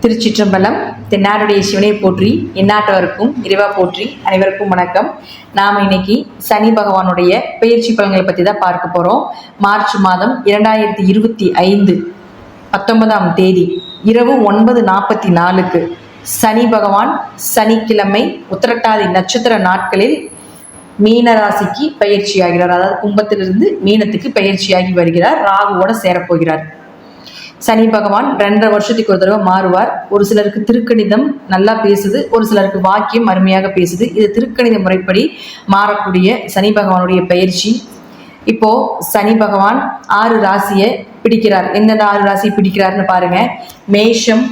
திருச்சிற்றம்பலம். தென்னாடுடைய சிவனை போற்றி, எந்நாட்டவருக்கும் இறைவா போற்றி. அனைவருக்கும் வணக்கம். நாம் இன்னைக்கு சனி பகவானுடைய பெயர்ச்சி பலன்களை பற்றி தான் பார்க்க போகிறோம். மார்ச் மாதம் 2025 19ஆம் தேதி இரவு 9:44 சனி பகவான் சனிக்கிழமை உத்திரட்டாதி நட்சத்திர நாட்களில் மீனராசிக்கு பயிற்சியாகிறார். அதாவது கும்பத்திலிருந்து மீனத்துக்கு பயிற்சியாகி வருகிறார். ராகுவோட சேரப்போகிறார். சனி பகவான் 2.5 வருஷத்துக்கு ஒரு தடவை மாறுவார். ஒரு சிலருக்கு திருக்கணிதம் நல்லா பேசுது, ஒரு சிலருக்கு வாக்கியம் அருமையாக பேசுது. இது திருக்கணித முறைப்படி மாறக்கூடிய சனி பகவானுடைய பயிற்சி. இப்போ சனி பகவான் 6 ராசியை பிடிக்கிறார். எந்தெந்த 6 ராசி பிடிக்கிறார்னு பாருங்க. மேஷம்,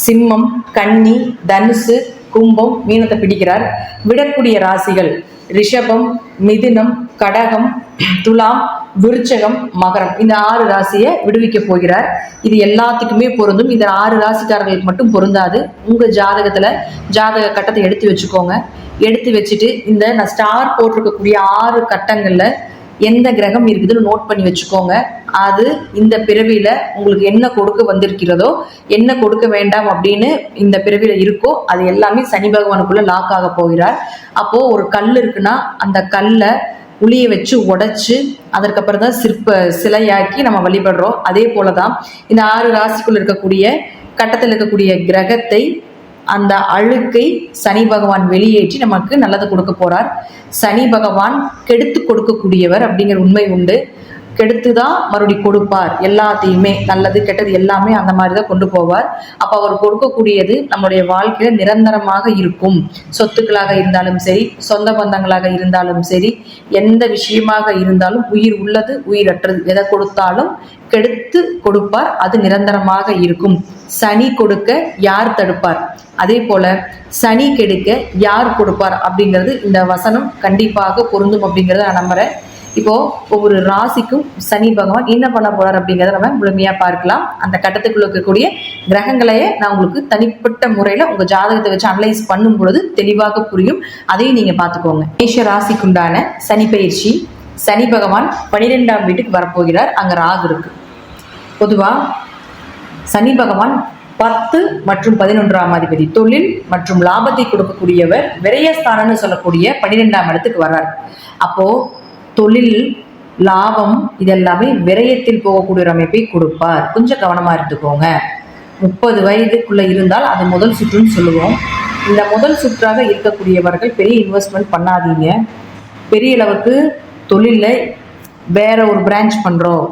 சிம்மம், கன்னி, தனுசு, கும்பம், மீனத்தை பிடிக்கிறார். விடக்கூடிய ராசிகள் ரிஷபம், மிதுனம், கடகம், துலாம், விருச்சகம், மகரம். இந்த 6 ராசியை விடுவிக்க போகிறார். இது எல்லாத்துக்குமே பொருந்தும். இந்த 6 ராசிக்காரர்களுக்கு மட்டும் பொருந்தாது. உங்க ஜாதகத்துல ஜாதக கட்டத்தை எடுத்து வச்சுக்கோங்க. எடுத்து வச்சுட்டு இந்த நான் ஸ்டார் போட்டிருக்கக்கூடிய 6 கட்டங்கள்ல எந்த கிரகம் இருக்குதுன்னு நோட் பண்ணி வச்சுக்கோங்க. அது இந்த பிறவியில உங்களுக்கு என்ன கொடுக்க வந்திருக்கிறதோ, என்ன கொடுக்க வேண்டாம் அப்படின்னு இந்த பிறவியில இருக்கோ, அது எல்லாமே சனி பகவானுக்குள்ள லாக் ஆக போகிறார். அப்போ ஒரு கல் இருக்குன்னா அந்த கல்லை உளிய வச்சு உடைச்சு அதற்கப்புறம் தான் சிலையாக்கி நம்ம வழிபடுறோம். அதே போலதான் இந்த 6 ராசிக்குள்ள இருக்கக்கூடிய கட்டத்தில் இருக்கக்கூடிய கிரகத்தை, அந்த அழுக்கை சனி பகவான் வெளியேற்றி நமக்கு நல்லது கொடுக்க போறார். சனி பகவான் கெடுத்து கொடுக்கக்கூடியவர் அப்படிங்கிற உண்மை உண்டு. கெடுத்துதான் மறுபடியும் கொடுப்பார். எல்லாத்தையுமே நல்லது கெட்டது எல்லாமே அந்த மாதிரி தான் கொண்டு போவார். அப்போ அவர் கொடுக்கக்கூடியது நம்மளுடைய வாழ்க்கையில நிரந்தரமாக இருக்கும். சொத்துக்களாக இருந்தாலும் சரி, சொந்த பந்தங்களாக இருந்தாலும் சரி, எந்த விஷயமாக இருந்தாலும், உயிர் உள்ளது உயிரற்றது எதை கொடுத்தாலும் கெடுத்து கொடுப்பார். அது நிரந்தரமாக இருக்கும். சனி கொடுக்க யார் தடுப்பார்? அதே போல சனி கெடுக்க யார் கொடுப்பார் அப்படிங்கிறது இந்த வசனம் கண்டிப்பாக பொருந்தும் அப்படிங்கிறத நான் நம்புறேன். இப்போ ஒவ்வொரு ராசிக்கும் சனி பகவான் என்ன பண்ண போறார் அப்படிங்கிறத நம்ம முழுமையா பார்க்கலாம். அந்த கட்டத்துக்குள்ள இருக்கக்கூடிய கிரகங்களையே நான் உங்களுக்கு தனிப்பட்ட முறையில உங்க ஜாதகத்தை வச்சு அனலைஸ் பண்ணும் பொழுது தெளிவாக புரியும். அதையும் நீங்க பார்த்துக்கோங்க. மேஷ ராசிக்குண்டான சனி பயிற்சி. சனி பகவான் 12ஆம் வீட்டுக்கு வரப்போகிறார். அங்க ராகு இருக்கு. பொதுவா சனி பகவான் 10 மற்றும் 11ஆம் அதிபதி, தொழில் மற்றும் லாபத்தை கொடுக்கக்கூடியவர். விரயஸ்தானம்னு சொல்லக்கூடிய 12ஆம் இடத்துக்கு வர்றார். அப்போ தொழில், லாபம் இதெல்லாமே விரயத்தில் போகக்கூடிய ஒரு அமைப்பை கொடுப்பார். கொஞ்சம் கவனமா இருந்துக்கோங்க. 30 வயதுக்குள்ள இருந்தால் அது முதல் சுற்றுன்னு சொல்லுவோம். இந்த முதல் சுற்றாக இருக்கக்கூடியவர்கள் பெரிய இன்வெஸ்ட்மெண்ட் பண்ணாதீங்க. பெரிய அளவுக்கு தொழில வேற ஒரு பிரான்ச் பண்றோம்,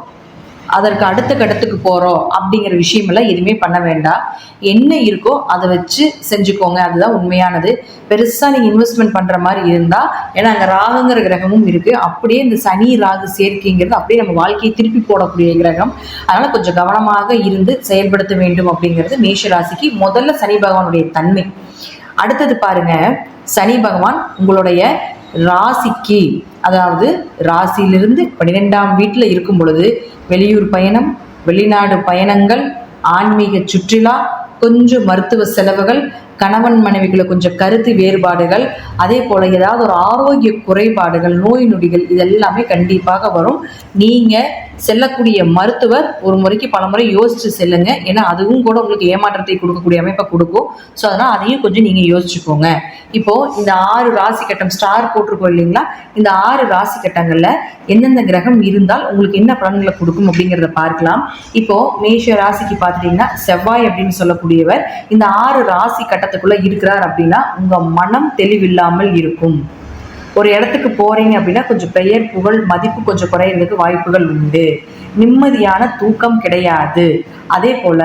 அதற்கு அடுத்த கட்டத்துக்கு போறோம் அப்படிங்கிற விஷயமெல்லாம் எதுவுமே பண்ண வேண்டாம். என்ன இருக்கோ அதை வச்சு செஞ்சுக்கோங்க. அதுதான் உண்மையானது. பெருசா நீங்க இன்வெஸ்ட்மெண்ட் பண்ற மாதிரி இருந்தா, ஏன்னா அங்க ராகுங்கிற கிரகமும் இருக்கு. அப்படியே இந்த சனி ராகு சேர்க்கைங்கிறது அப்படியே நம்ம வாழ்க்கையை திருப்பி போடக்கூடிய கிரகம். அதனால கொஞ்சம் கவனமாக இருந்து செயல்படுத்த வேண்டும் அப்படிங்கிறது மேஷ ராசிக்கு முதல்ல சனி பகவானுடைய தன்மை. அடுத்தது பாருங்க, சனி பகவான் உங்களுடைய ராசிக்கு, அதாவது ராசியிலிருந்து 12ஆம் வீட்டில் இருக்கும் பொழுது வெளியூர் பயணம், வெளிநாடு பயணங்கள், ஆன்மீக சுற்றுலா, கொஞ்சம் மருத்துவ செலவுகள், கணவன் மனைவிகளை கொஞ்சம் கருத்து வேறுபாடுகள், அதே போல ஏதாவது ஒரு ஆரோக்கிய குறைபாடுகள், நோய் நொடிகள் இதெல்லாமே கண்டிப்பாக வரும். நீங்க செல்லக்கூடிய மருத்துவர் ஒரு முறைக்கு பல முறை யோசிச்சு செல்லுங்க. ஏன்னா அதுவும் கூட உங்களுக்கு ஏமாற்றத்தை கொடுக்கக்கூடிய அமைப்பை கொடுக்கும். ஸோ அதனால் அதையும் கொஞ்சம் நீங்க யோசிச்சுக்கோங்க. இப்போ இந்த 6 ராசி கட்டம் ஸ்டார் போட்டிருக்கோம் இல்லைங்களா? இந்த 6 ராசி கட்டங்கள்ல எந்தெந்த கிரகம் இருந்தால் உங்களுக்கு என்ன பலன்களை கொடுக்கும் அப்படிங்கிறத பார்க்கலாம். இப்போ மேஷ ராசிக்கு பார்த்துட்டீங்கன்னா செவ்வாய் அப்படின்னு சொல்லக்கூடியவர் இந்த 6 ராசி கட்டத்துக்குள்ள இருக்கிறார். அப்படின்னா உங்க மனம் தெளிவில்லாமல் இருக்கும். ஒரு இடத்துக்கு போறீங்க அப்படின்னா கொஞ்சம் பெயர் புகழ் மதிப்பு கொஞ்சம் குறையிறதுக்கு வாய்ப்புகள் உண்டு. நிம்மதியான தூக்கம் கிடையாது. அதே போல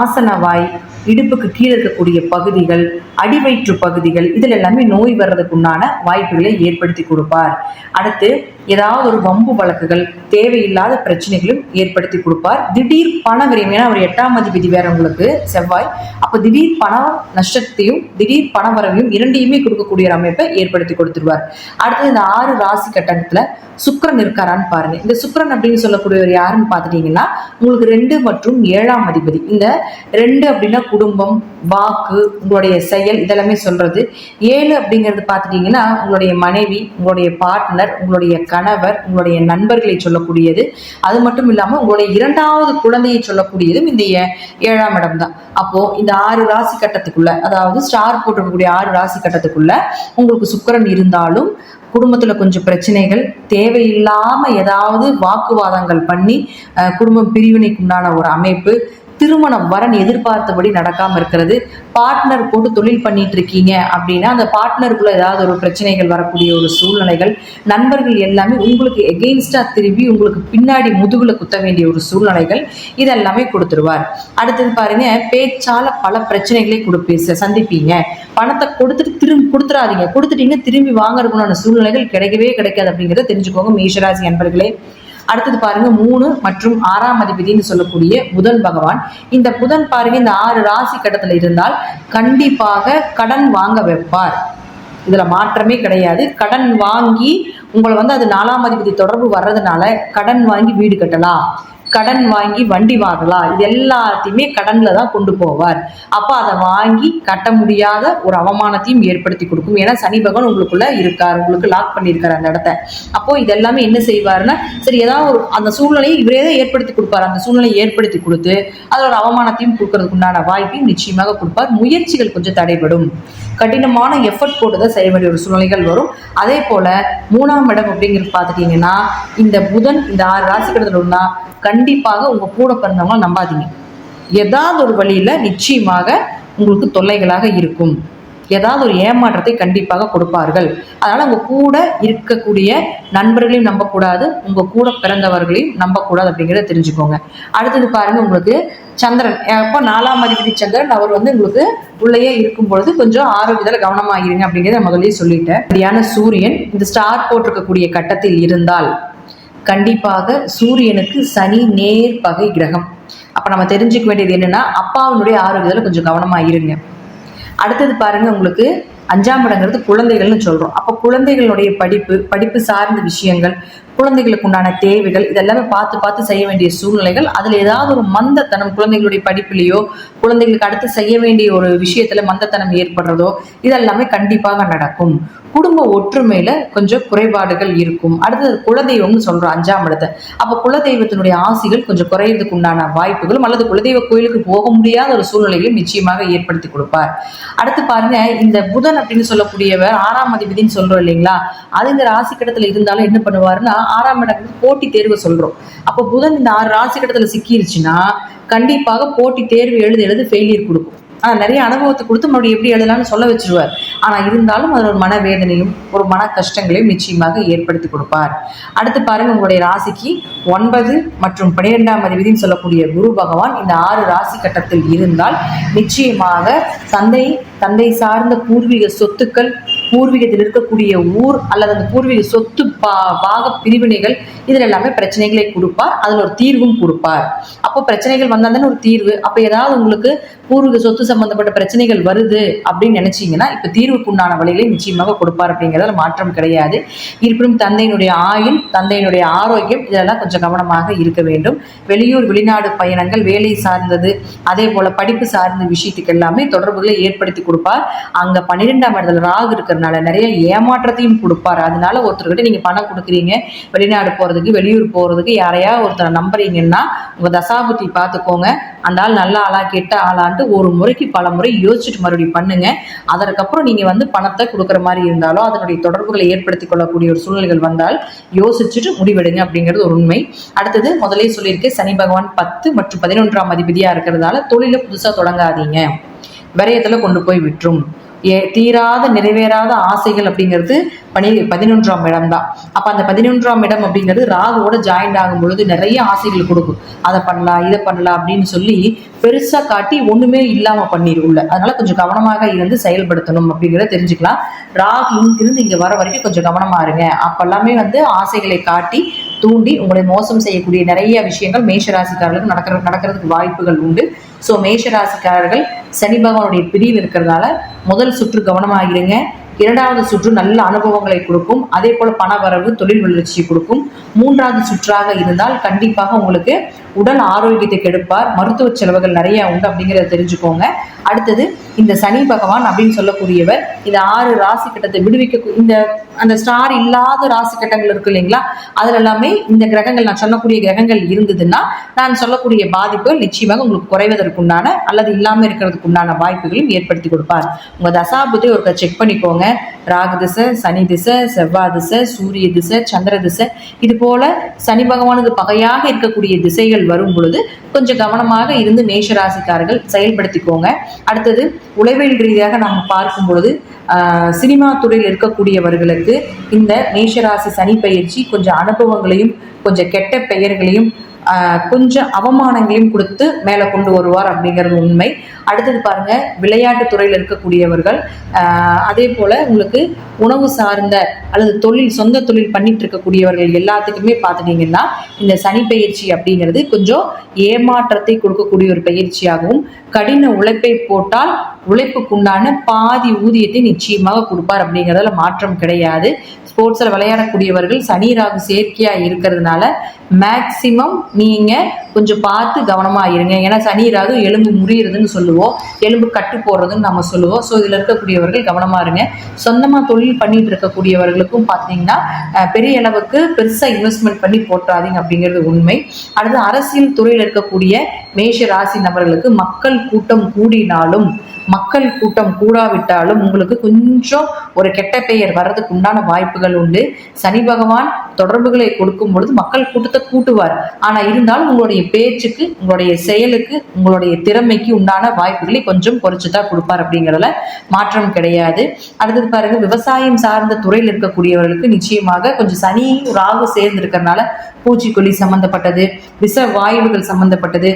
ஆசனவாய், இடுப்புக்கு கீழே இருக்கக்கூடிய பகுதிகள், அடிவயிற்று பகுதிகள், இதில் எல்லாமே நோய் வர்றதுக்குண்டான வாய்ப்புகளை ஏற்படுத்தி கொடுப்பார். அடுத்து ஏதாவது ஒரு வம்பு வழக்குகள், தேவையில்லாத பிரச்சனைகளும் ஏற்படுத்தி கொடுப்பார். திடீர் பண விரயம், ஏன்னா அவர் 8ஆம் அதிபதி வேற உங்களுக்கு செவ்வாய். அப்போ திடீர் பண நஷ்டத்தையும் திடீர் பண வரவையும் இரண்டையுமே கொடுக்கக்கூடிய ஒரு அமைப்பை ஏற்படுத்தி கொடுத்துருவார். அடுத்தது இந்த 6 ராசி கட்டத்துல சுக்கிரன் இருக்காரான்னு பாருங்க. இந்த சுக்கிரன் அப்படின்னு சொல்லக்கூடியவர் யாருன்னு பார்த்துட்டீங்கன்னா உங்களுக்கு 2 மற்றும் 7ஆம் அதிபதி. இந்த 2 அப்படின்னா குடும்பம், வாக்கு, உங்களுடைய செயல் இதெல்லாமே சொல்றது. 7 அப்படிங்கிறது பார்த்துட்டீங்கன்னா உங்களுடைய மனைவி, உங்களுடைய பார்ட்னர், உங்களுடைய கணவர், உங்களுடைய நண்பர்களை சொல்லக்கூடியது. அது மட்டும் இல்லாம உங்களுடைய 2வது குழந்தையை சொல்லக்கூடியதும் இந்த 7ஆம் இடம் தான். அப்போ இந்த 6 ராசி கட்டத்துக்குள்ள, அதாவது ஸ்டார் போட்டிருக்கக்கூடிய 6 ராசி கட்டத்துக்குள்ள உங்களுக்கு சுக்கிரன் இருந்தாலும் குடும்பத்துல கொஞ்சம் பிரச்சனைகள், தேவையில்லாம ஏதாவது வாக்குவாதங்கள் பண்ணி குடும்பம் பிரிவினைக்கு உண்டான ஒரு அமைப்பு, திருமணம் வரன் எதிர்பார்த்தபடி நடக்காம இருக்கிறது, பார்ட்னர் போட்டு தொழில் பண்ணிட்டு இருக்கீங்க அப்படின்னா அந்த பார்ட்னருக்குள்ள ஏதாவது ஒரு பிரச்சனைகள் வரக்கூடிய ஒரு சூழ்நிலைகள், நண்பர்கள் எல்லாமே உங்களுக்கு எகெயின்ஸ்டா திரும்பி உங்களுக்கு பின்னாடி முதுகுல குத்த வேண்டிய ஒரு சூழ்நிலைகள், இதெல்லாமே கொடுத்துருவார். அடுத்தது பாருங்க, பேச்சால பல பிரச்சனைகளை சந்திப்பீங்க. பணத்தை கொடுத்துடாதீங்க, கொடுத்துட்டீங்கன்னா திரும்பி வாங்கறதுக்குண்டான சூழ்நிலைகள் கிடைக்கவே கிடைக்காது அப்படிங்கிறத தெரிஞ்சுக்கோங்க மேஷராசி அன்பர்களே. அடுத்தது பாருங்க, 3 மற்றும் 6ஆம் அதிபதினு சொல்லக்கூடிய புதன் பகவான். இந்த புதன் பாருங்க இந்த 6 ராசி கட்டத்துல இருந்தால் கண்டிப்பாக கடன் வாங்க வைப்பார். இதுல மாற்றமே கிடையாது. கடன் வாங்கி உங்களை அது 4ஆம் அதிபதி தொடர்பு வர்றதுனால கடன் வாங்கி வீடு கட்டலாம், கடன் வாங்கி வண்டி வாங்கலாம், இது எல்லாத்தையுமே கடன்ல தான் கொண்டு போவார். அப்ப அதை வாங்கி கட்ட முடியாத ஒரு அவமானத்தையும் ஏற்படுத்தி கொடுக்கும். ஏன்னா சனி பகவான் உங்களுக்குள்ள இருக்கார், உங்களுக்கு லாக் பண்ணியிருக்காரு அந்த இடத்த. அப்போ இதெல்லாமே என்ன செய்வாருன்னா, சரி ஏதாவது ஒரு அந்த சூழ்நிலையை இவரே தான் ஏற்படுத்தி கொடுப்பார். அந்த சூழ்நிலையை ஏற்படுத்தி கொடுத்து அதில் ஒரு அவமானத்தையும் கொடுக்கறதுக்கு உண்டான வாய்ப்பையும் நிச்சயமாக கொடுப்பார். முயற்சிகள் கொஞ்சம் தடைபடும், கடினமான எஃபர்ட் போட்டுதான் செய்ய வேண்டிய ஒரு சூழ்நிலைகள் வரும். அதே போல 3ஆம் இடம் அப்படிங்கிறது பார்த்துட்டீங்கன்னா, இந்த புதன் இந்த 6 ராசி கடத்தில் உள்ள கண்டிப்பாக உங்க கூட பிறந்தவங்க நம்பாதீங்க. ஏதாவது ஒரு வழியில நிச்சயமாக உங்களுக்கு தொல்லைகளாக இருக்கும், ஏதாவது ஒரு ஏமாற்றத்தை கண்டிப்பாக கொடுப்பார்கள். அதனால உங்க கூட இருக்கக்கூடிய நண்பர்களையும் நம்பக்கூடாது, உங்க கூட பிறந்தவர்களையும் நம்பக்கூடாது அப்படிங்கிறத தெரிஞ்சுக்கோங்க. அடுத்தது பாருங்க, உங்களுக்கு சந்திரன் அப்போ 4ஆம் அதிபதி சந்திரன் அவர் உங்களுக்கு உள்ளேயே இருக்கும் பொழுது கொஞ்சம் ஆரோக்கியத்தில் கவனமாகிருங்க அப்படிங்கிறத முதலே சொல்லிட்டேன். சரியான சூரியன் இந்த ஸ்டார் போட்டிருக்கக்கூடிய கட்டத்தில் இருந்தால் கண்டிப்பாக சூரியனுக்கு சனி நேர் பகை கிரகம். அப்ப நம்ம தெரிஞ்சுக்க வேண்டியது என்னன்னா, அப்பாவினுடைய ஆரோக்கியத்துல கொஞ்சம் கவனமா இருங்க. அடுத்தது பாருங்க, உங்களுக்கு 5ஆம் இடங்கிறது குழந்தைகள்னு சொல்றோம். அப்ப குழந்தைகளுடைய படிப்பு சார்ந்த விஷயங்கள், குழந்தைகளுக்கு உண்டான தேவைகள், இதெல்லாமே பார்த்து செய்ய வேண்டிய சூழ்நிலைகள். அதுல ஏதாவது ஒரு மந்தத்தனம் குழந்தைகளுடைய படிப்புலையோ குழந்தைகளுக்கு அடுத்து செய்ய வேண்டிய ஒரு விஷயத்துல மந்தத்தனம் ஏற்படுறதோ இதெல்லாமே கண்டிப்பாக நடக்கும். குடும்ப ஒற்றுமையில கொஞ்சம் குறைபாடுகள் இருக்கும். அடுத்தது குலதெய்வம்னு சொல்றோம் 5ஆம் இடத்தை. அப்ப குலதெய்வத்தினுடைய ஆசைகள் கொஞ்சம் குறையறதுக்கு உண்டான வாய்ப்புகளும் அல்லது குலதெய்வ கோயிலுக்கு போக முடியாத ஒரு சூழ்நிலைகளும் நிச்சயமாக ஏற்படுத்தி கொடுப்பார். அடுத்து பாருங்க, இந்த புதன் அப்படின்னு சொல்லக்கூடியவர் 6ஆம் அதிபதினு சொல்றோம் இல்லைங்களா, அது இந்த ராசி கட்டத்துல இருந்தாலும் என்ன பண்ணுவாருன்னா, 6ஆம் இடத்துல போட்டி தேர்வு சொல்றோம். அப்போ புதன் இந்த 6 ராசி கட்டத்துல சிக்கிருச்சுன்னா கண்டிப்பாக போட்டி தேர்வு எழுது ஃபெயிலியர் கொடுக்கும். நிறைய அனுபவத்தை கொடுத்து மறுபடியும் எப்படி எழுதலாம்னு சொல்ல வச்சிருவார். ஆனா இருந்தாலும் அதில் ஒரு மனவேதனையும் ஒரு மன கஷ்டங்களையும் நிச்சயமாக ஏற்படுத்தி கொடுப்பார். அடுத்து பாருங்க, உங்களுடைய ராசிக்கு 9 மற்றும் 12ஆம் அதிபதினு சொல்லக்கூடிய குரு பகவான் இந்த 6 ராசி கட்டத்தில் இருந்தால் நிச்சயமாக தந்தை சார்ந்த பூர்வீக சொத்துக்கள், பூர்வீகத்தில் இருக்கக்கூடிய ஊர் அல்லது அந்த பூர்வீக சொத்து பாக பிரிவினைகள் இதுல எல்லாமே பிரச்சனைகளை கொடுப்பார். அதுல ஒரு தீர்வும் கொடுப்பார். அப்போ பிரச்சனைகள் வந்தால் ஒரு தீர்வு. அப்ப ஏதாவது உங்களுக்கு பூர்வீக சொத்து சம்பந்தப்பட்ட பிரச்சனைகள் வருது அப்படின்னு நினைச்சீங்கன்னா இப்ப தீர்வுக்கு உண்டான வழிகளை நிச்சயமாக கொடுப்பார் அப்படிங்கிறதுல மாற்றம் கிடையாது. இருப்பினும் தந்தையினுடைய ஆயுள், தந்தையினுடைய ஆரோக்கியம் இதெல்லாம் கொஞ்சம் கவனமாக இருக்க வேண்டும். வெளியூர் வெளிநாடு பயணங்கள், வேலை சார்ந்தது, அதே போல படிப்பு சார்ந்த விஷயத்துக்கு எல்லாமே தொடர்புகளை ஏற்படுத்தி கொடுப்பார். அங்க 12ஆம் இடத்துல ராகு இருக்கிறதுனால நிறைய ஏமாற்றத்தையும் கொடுப்பார். அதனால ஒருத்தர்கிட்ட நீங்க பணம் கொடுக்குறீங்க, வெளிநாடு போறதுக்கு வெளியூர் போறதுக்கு யாரையா ஒருத்தரை நம்புறீங்கன்னா உங்க தசாபுத்தி பார்த்துக்கோங்க. அந்த ஆள் நல்ல ஆளா கெட்ட ஆளான்ட்டு ஒரு முறைக்கு பல முறை யோசிச்சுட்டு மறுபடியும் பண்ணுங்க. அதற்கப்புறம் நீங்க பணத்தை கொடுக்குற மாதிரி இருந்தாலோ அதனுடைய தொடர்புகளை ஏற்படுத்திக் கொள்ளக்கூடிய ஒரு சூழ்நிலைகள் வந்தால் யோசிச்சுட்டு முடிவெடுங்க அப்படிங்கிறது ஒரு உண்மை. அடுத்தது முதலே சொல்லியிருக்கேன், சனி பகவான் 10 மற்றும் 11ஆம் அதிபதியா இருக்கிறதுனால தொழில புதுசா தொடங்காதீங்க, விரயத்துல கொண்டு போய் விட்டுரும். தீராத நிறைவேறாத ஆசைகள் அப்படிங்கிறது 11ஆம் இடம் தான். அப்ப அந்த 11ஆம் இடம் அப்படிங்கிறது ராகுவோட ஜாயிண்ட் ஆகும் பொழுது நிறைய ஆசைகள் கொடுக்கும். அதை பண்ணலாம் இதை பண்ணலாம் அப்படின்னு சொல்லி பெருசா காட்டி ஒண்ணுமே இல்லாம பண்ணிருக்குள்ள. அதனால கொஞ்சம் கவனமாக இருந்து செயல்படுத்தணும் அப்படிங்கிறத தெரிஞ்சுக்கலாம். ராகு இங்கிருந்து இங்க வர வரைக்கும் கொஞ்சம் கவனமா இருங்க. அப்பெல்லாமே ஆசைகளை காட்டி தூண்டி உங்களை மோசம் செய்யக்கூடிய நிறைய விஷயங்கள் மேஷராசிக்காரர்களுக்கு நடக்கிறதுக்கு வாய்ப்புகள் உண்டு. ஸோ மேஷராசிக்காரர்கள் சனி பகவானுடைய பிரிவில் இருக்கிறதால முதல் சுற்று கவனமாகிடுங்க. இரண்டாவது சுற்று நல்ல அனுபவங்களை கொடுக்கும். அதே போல பணவரவு, தொழில் வளர்ச்சியை கொடுக்கும். மூன்றாவது சுற்றாக இருந்தால் கண்டிப்பாக உங்களுக்கு உடல் ஆரோக்கியத்தை கெடுப்பார். மருத்துவ செலவுகள் நிறைய உண்டு அப்படிங்கிறத தெரிஞ்சுக்கோங்க. அடுத்தது இந்த சனி பகவான் அப்படின்னு சொல்லக்கூடியவர் இந்த 6 ராசி கட்டத்தை விடுவிக்க இந்த அந்த ஸ்டார் இல்லாத ராசி கட்டங்கள் இருக்கு இல்லைங்களா, அதுல எல்லாமே இந்த கிரகங்கள் நான் சொல்லக்கூடிய கிரகங்கள் இருந்ததுன்னா நான் சொல்லக்கூடிய பாதிப்புகள் நிச்சயமாக உங்களுக்கு குறைவதற்குண்டான அல்லது இல்லாமல் இருக்கிறதுக்கு உண்டான வாய்ப்புகளையும் ஏற்படுத்தி கொடுப்பார். உங்க தசாபுத்தி ஒருக்க செக் பண்ணிக்கோங்க. ராகு திசை, சனி திசை, செவ்வாய் திசை, சூரிய திசை, சந்திர திசை, இது போல சனி பகவானுக்கு பகையாக இருக்கக்கூடிய திசைகள் வரும் பொழுது கொஞ்சம் கவனமாக இருந்து மேஷராசிக்காரர்கள் செயல்படுத்திக்கோங்க. அடுத்தது உளவியல் ரீதியாக நாம் பார்க்கும் பொழுது சினிமா துறையில் இருக்கக்கூடியவர்களுக்கு இந்த மேஷராசி சனி பயிற்சி கொஞ்சம் அனுபவங்களையும் கொஞ்சம் கெட்ட பெயர்களையும் கொஞ்சம் அவமானங்களையும் கொடுத்து மேலே கொண்டு வருவார் அப்படிங்கிறது உண்மை. அடுத்தது பாருங்க, விளையாட்டு துறையில் இருக்கக்கூடியவர்கள் அதே போல உங்களுக்கு உணவு சார்ந்த அல்லது தொழில் சொந்த தொழில் பண்ணிட்டு இருக்கக்கூடியவர்கள் எல்லாத்துக்குமே பார்த்துட்டீங்கன்னா இந்த சனி பயிற்சி அப்படிங்கிறது கொஞ்சம் ஏமாற்றத்தை கொடுக்கக்கூடிய ஒரு பயிற்சியாகவும், கடின உழைப்பை போட்டால் உழைப்புக்குண்டான பாதி ஊதியத்தை நிச்சயமாக கொடுப்பார் அப்படிங்கிறதுல மாற்றம் கிடையாது. ஸ்போர்ட்ஸில் விளையாடக்கூடியவர்கள் சனி ராகு சேர்க்கையாக இருக்கிறதுனால மேக்சிமம் நீங்கள் கொஞ்சம் பார்த்து கவனமாக இருங்க. ஏன்னா சனி ராகு எலும்பு முறியறதுன்னு சொல்லுவோம், எலும்பு கட்டு போடுறதுன்னு நம்ம சொல்லுவோம். ஸோ இதில் இருக்கக்கூடியவர்கள் கவனமாக இருங்க. சொந்தமாக தொழில் பண்ணிட்டு இருக்கக்கூடியவர்களுக்கும் பார்த்தீங்கன்னா பெரிய அளவுக்கு பெருசாக இன்வெஸ்ட்மெண்ட் பண்ணி போட்டாதீங்க அப்படிங்கிறது உண்மை. அடுத்து அரசியல் துறையில் இருக்கக்கூடிய மேஷ ராசி நபர்களுக்கு மக்கள் கூட்டம் கூடினாலும் மக்கள் கூட்டம் கூடாவிட்டாலும் உங்களுக்கு கொஞ்சம் ஒரு கெட்ட பெயர் வர்றதுக்கு உண்டான வாய்ப்புகள் உண்டு. சனி பகவான் தொடர்புகளை கொடுக்கும் பொழுது மக்கள் கூட்டத்தை கூட்டுவார். ஆனால் இருந்தாலும் உங்களுடைய பேச்சுக்கு, உங்களுடைய செயலுக்கு, உங்களுடைய திறமைக்கு உண்டான வாய்ப்புகளை கொஞ்சம் குறைச்சுதான் கொடுப்பார் அப்படிங்கிறதுல மாற்றம் கிடையாது. அடுத்தது பாருங்க, விவசாயம் சார்ந்த துறையில் இருக்கக்கூடியவர்களுக்கு நிச்சயமாக கொஞ்சம் சனி ராகு சேர்ந்து இருக்கிறதுனால பூச்சிக்கொல்லி சம்பந்தப்பட்டது, விஷ வாயுகள் சம்பந்தப்பட்டது,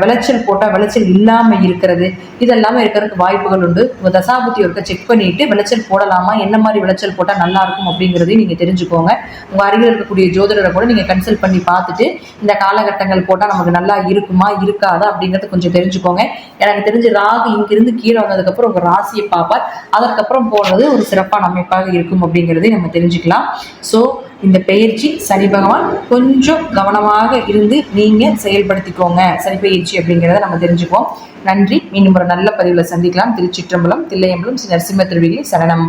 விளைச்சல் போட்டால் விளைச்சல் இல்லாமல் இருக்கிறது, இதெல்லாமே இருக்கிறதுக்கு வாய்ப்புகள் உண்டு. உங்கள் தசாபுத்தி ஒருக்க செக் பண்ணிட்டு விளைச்சல் போடலாமா, என்ன மாதிரி விளைச்சல் போட்டால் நல்லா இருக்கும் அப்படிங்கிறதையும் நீங்கள் தெரிஞ்சுக்கோங்க. உங்கள் அருகில் இருக்கக்கூடிய ஜோதிடரை கூட நீங்கள் கன்சல்ட் பண்ணி பார்த்துட்டு இந்த காலகட்டங்கள் போட்டால் நமக்கு நல்லா இருக்குமா இருக்காதா அப்படிங்கிறது கொஞ்சம் தெரிஞ்சுக்கோங்க. எனக்கு தெரிஞ்சு ராகு இங்கிருந்து கீழே வந்ததுக்கப்புறம் உங்கள் ராசியை பார்ப்பார், அதற்கப்புறம் போடுறது ஒரு சிறப்பான அமைப்பாக இருக்கும் அப்படிங்கிறதையும் நம்ம தெரிஞ்சுக்கலாம். ஸோ இந்த பயிற்சி சனி பகவான் கொஞ்சம் கவனமாக இருந்து நீங்கள் செயல்படுத்திக்கோங்க. சனி பயிற்சி அப்படிங்கிறத நம்ம தெரிஞ்சுக்குவோம். நன்றி. மீண்டும் ஒரு நல்ல பதிவில் சந்திக்கலாம். திருச்சிற்றம்பலம், தில்லையம்பலம், ஸ்ரீ நரசிம்ம திருவிழி சரணம்.